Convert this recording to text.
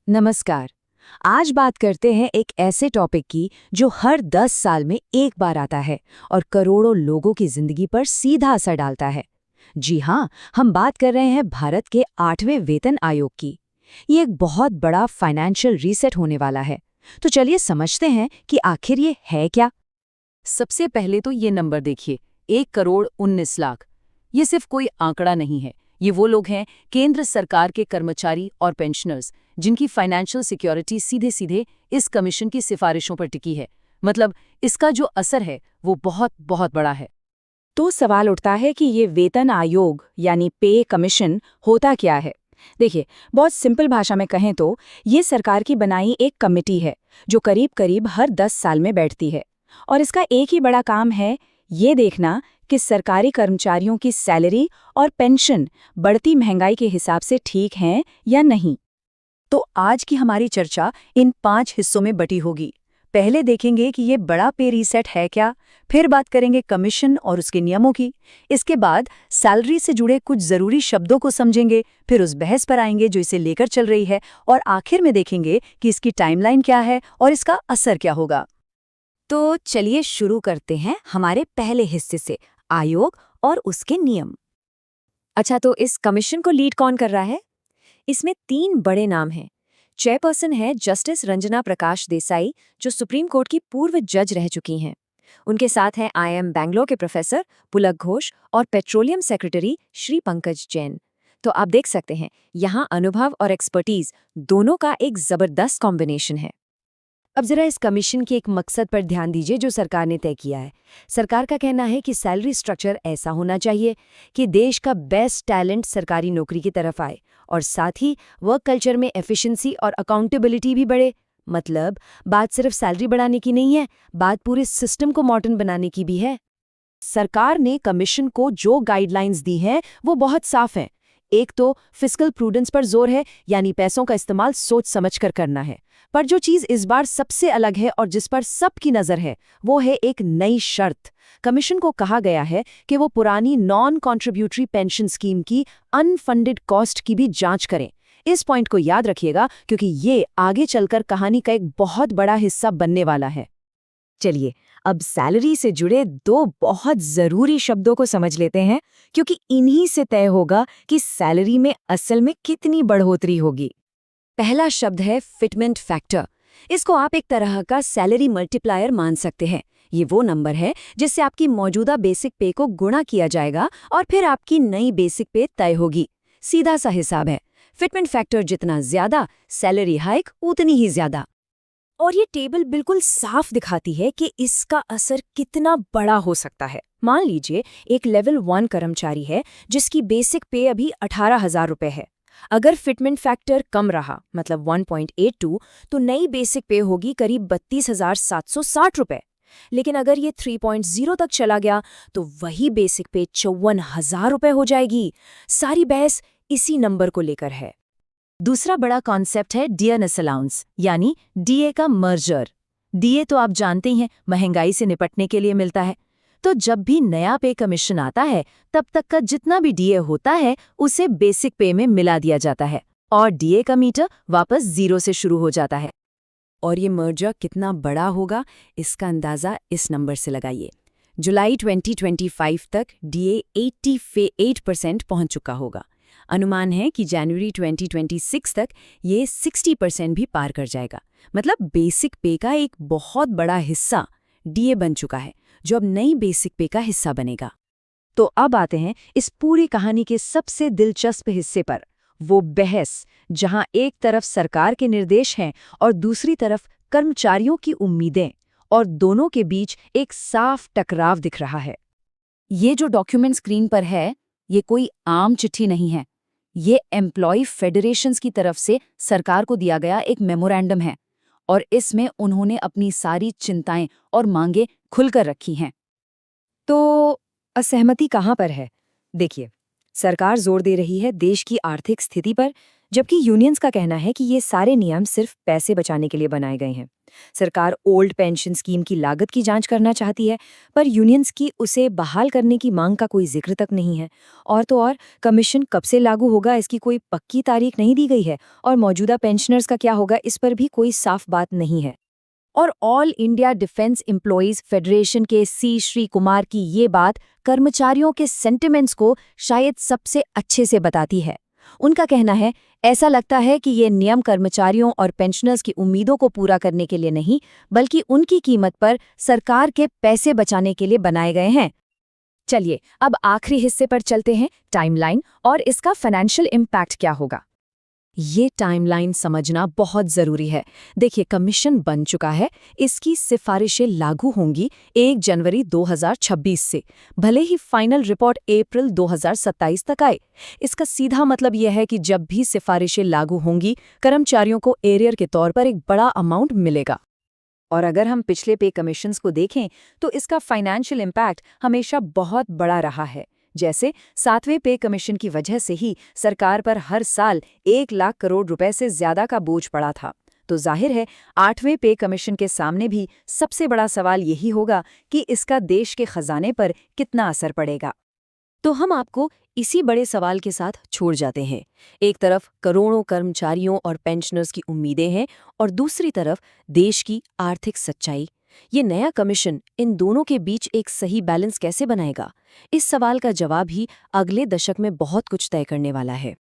नमस्कार। आज बात करते हैं एक ऐसे टॉपिक की जो हर 10 साल में एक बार आता है और करोड़ों लोगों की जिंदगी पर सीधा असर डालता है। जी हाँ, हम बात कर रहे हैं भारत के 8वें वेतन आयोग की। ये एक बहुत बड़ा फाइनेंशियल रीसेट होने वाला है। तो चलिए समझते हैं कि आखिर ये है क्या। सबसे पहले तो ये नंबर देखिए, 1,19,00,000। ये सिर्फ कोई आंकड़ा नहीं है, ये वो लोग हैं, केंद्र सरकार के कर्मचारी और पेंशनर्स, जिनकी फाइनेंशियल सिक्योरिटी सीधे सीधे इस कमीशन की सिफारिशों पर टिकी है। मतलब इसका जो असर है वो बहुत बहुत बड़ा है। तो सवाल उठता है कि ये वेतन आयोग यानी पे कमीशन होता क्या है। देखिए, बहुत सिंपल भाषा में कहें तो ये सरकार की बनाई एक कमेटी है जो करीब करीब हर 10 साल में बैठती है। और इसका एक ही बड़ा काम है ये देखना कि सरकारी कर्मचारियों की सैलरी और पेंशन बढ़ती महंगाई के हिसाब से ठीक हैं या नहीं। तो आज की हमारी चर्चा इन 5 हिस्सों में बटी होगी। पहले देखेंगे कि ये बड़ा पे रीसेट है क्या, फिर बात करेंगे कमीशन और उसके नियमों की, इसके बाद सैलरी से जुड़े कुछ जरूरी शब्दों को समझेंगे, फिर उस बहस पर आएंगे जो इसे लेकर चल रही है, और आखिर में देखेंगे कि इसकी टाइमलाइन क्या है और इसका असर क्या होगा। तो चलिए शुरू करते हैं हमारे पहले हिस्से से, आयोग और उसके नियम। अच्छा, तो इस कमीशन को लीड कौन कर रहा है? इसमें 3 बड़े नाम हैं। चेयरपर्सन है जस्टिस रंजना प्रकाश देसाई, जो सुप्रीम कोर्ट की पूर्व जज रह चुकी हैं। उनके साथ हैं IIM बैंगलोर के प्रोफेसर पुलक घोष और पेट्रोलियम सेक्रेटरी श्री पंकज जैन। तो आप देख सकते हैं, यहाँ अनुभव और एक्सपर्टीज दोनों का एक जबरदस्त कॉम्बिनेशन है। अब जरा इस कमीशन के एक मकसद पर ध्यान दीजिए जो सरकार ने तय किया है। सरकार का कहना है कि सैलरी स्ट्रक्चर ऐसा होना चाहिए कि देश का बेस्ट टैलेंट सरकारी नौकरी की तरफ आए और साथ ही वर्क कल्चर में एफिशिएंसी और अकाउंटेबिलिटी भी बढ़े। मतलब बात सिर्फ सैलरी बढ़ाने की नहीं है, बात पूरे सिस्टम को मॉडर्न बनाने की भी है। सरकार ने कमीशन को जो गाइडलाइंस दी हैं वो बहुत साफ हैं। एक तो फिस्कल प्रूडेंस पर जोर है, यानी पैसों का इस्तेमाल सोच समझकर करना है। पर जो चीज इस बार सबसे अलग है और जिस पर सबकी नजर है, वो है एक नई शर्त। कमीशन को कहा गया है कि वो पुरानी नॉन कॉन्ट्रीब्यूटरी पेंशन स्कीम की अनफंडेड कॉस्ट की भी जांच करें। इस पॉइंट को याद रखिएगा क्योंकि ये आगे चलकर कहानी का एक बहुत बड़ा हिस्सा बनने वाला है। चलिए, अब सैलरी से जुड़े 2 बहुत जरूरी शब्दों को समझ लेते हैं, क्योंकि इन्हीं से तय होगा कि सैलरी में असल में कितनी बढ़ोतरी होगी। पहला शब्द है फिटमेंट फैक्टर। इसको आप एक तरह का सैलरी मल्टीप्लायर मान सकते हैं। ये वो नंबर है जिससे आपकी मौजूदा बेसिक पे को गुणा किया जाएगा और फिर आपकी नई बेसिक पे तय होगी। सीधा सा हिसाब है, फिटमेंट फैक्टर जितना ज्यादा, सैलरी हाइक उतनी ही ज्यादा। और ये टेबल बिल्कुल साफ दिखाती है कि इसका असर कितना बड़ा हो सकता है। मान लीजिए एक लेवल 1 कर्मचारी है जिसकी बेसिक पे अभी 18,000 रुपए है। अगर फिटमेंट फैक्टर कम रहा, मतलब 1.82, तो नई बेसिक पे होगी करीब 32,760 रुपए। लेकिन अगर ये 3.0 तक चला गया तो वही बेसिक पे 54,000 रुपए हो जाएगी। सारी बहस इसी नंबर को लेकर है। दूसरा बड़ा कॉन्सेप्ट है डियरनेस अलाउंस, यानी डीए का मर्जर। डीए तो आप जानते ही हैं, महंगाई से निपटने के लिए मिलता है। तो जब भी नया पे कमीशन आता है, तब तक का जितना भी डीए होता है उसे बेसिक पे में मिला दिया जाता है और डीए का मीटर वापस 0 से शुरू हो जाता है। और ये मर्जर कितना बड़ा होगा, इसका अंदाजा इस नंबर से लगाइए। जुलाई 2025 तक डीए 88% पहुंच चुका होगा। अनुमान है कि जनवरी 2026 तक ये 60% भी पार कर जाएगा। मतलब बेसिक पे का एक बहुत बड़ा हिस्सा डीए बन चुका है, जो अब नई बेसिक पे का हिस्सा बनेगा। तो अब आते हैं इस पूरी कहानी के सबसे दिलचस्प हिस्से पर, वो बहस जहां एक तरफ सरकार के निर्देश हैं और दूसरी तरफ कर्मचारियों की उम्मीदें, और दोनों के बीच एक साफ टकराव दिख रहा है। ये जो डॉक्यूमेंट स्क्रीन पर है, ये कोई आम चिट्ठी नहीं है। ये एम्प्लॉय फेडरेशंस की तरफ से सरकार को दिया गया एक मेमोरेंडम है और इसमें उन्होंने अपनी सारी चिंताएं और मांगें खुलकर रखी हैं। तो असहमति कहाँ पर है? देखिए, सरकार जोर दे रही है देश की आर्थिक स्थिति पर, जबकि यूनियंस का कहना है कि ये सारे नियम सिर्फ पैसे बचाने के लिए बनाए गए हैं। सरकार ओल्ड पेंशन स्कीम की लागत की जांच करना चाहती है, पर यूनियंस की उसे बहाल करने की मांग का कोई जिक्र तक नहीं है। और तो और, कमीशन कब से लागू होगा इसकी कोई पक्की तारीख नहीं दी गई है, और मौजूदा पेंशनर्स का क्या होगा इस पर भी कोई साफ बात नहीं है। और all India defence employees federation के श्री कुमार की ये बात कर्मचारियों के सेंटिमेंट्स को शायद सबसे अच्छे से बताती है। उनका कहना है, ऐसा लगता है कि ये नियम कर्मचारियों और पेंशनर्स की उम्मीदों को पूरा करने के लिए नहीं, बल्कि उनकी कीमत पर सरकार के पैसे बचाने के लिए बनाए गए हैं। चलिए, अब आखिरी हिस्से पर चलते हैं, टाइमलाइन और इसका फाइनेंशियल इम्पैक्ट क्या होगा। ये टाइमलाइन समझना बहुत ज़रूरी है। देखिए, कमीशन बन चुका है, इसकी सिफारिशें लागू होंगी 1 जनवरी 2026 से, भले ही फाइनल रिपोर्ट अप्रैल 2027 तक आए। इसका सीधा मतलब यह है कि जब भी सिफारिशें लागू होंगी, कर्मचारियों को एरियर के तौर पर एक बड़ा अमाउंट मिलेगा। और अगर हम पिछले पे कमीशंस को देखें, तो इसका फाइनेंशियल इम्पैक्ट हमेशा बहुत बड़ा रहा है। जैसे 7वें पे कमीशन की वजह से ही सरकार पर हर साल 1 लाख करोड़ रुपए से ज्यादा का बोझ पड़ा था। तो जाहिर है 8वें पे कमीशन के सामने भी सबसे बड़ा सवाल यही होगा कि इसका देश के खजाने पर कितना असर पड़ेगा। तो हम आपको इसी बड़े सवाल के साथ छोड़ जाते हैं। एक तरफ करोड़ों कर्मचारियों और पेंशनर्स की उम्मीदें हैं, और दूसरी तरफ देश की आर्थिक सच्चाई। ये नया कमीशन इन दोनों के बीच एक सही बैलेंस कैसे बनाएगा? इस सवाल का जवाब ही अगले दशक में बहुत कुछ तय करने वाला है।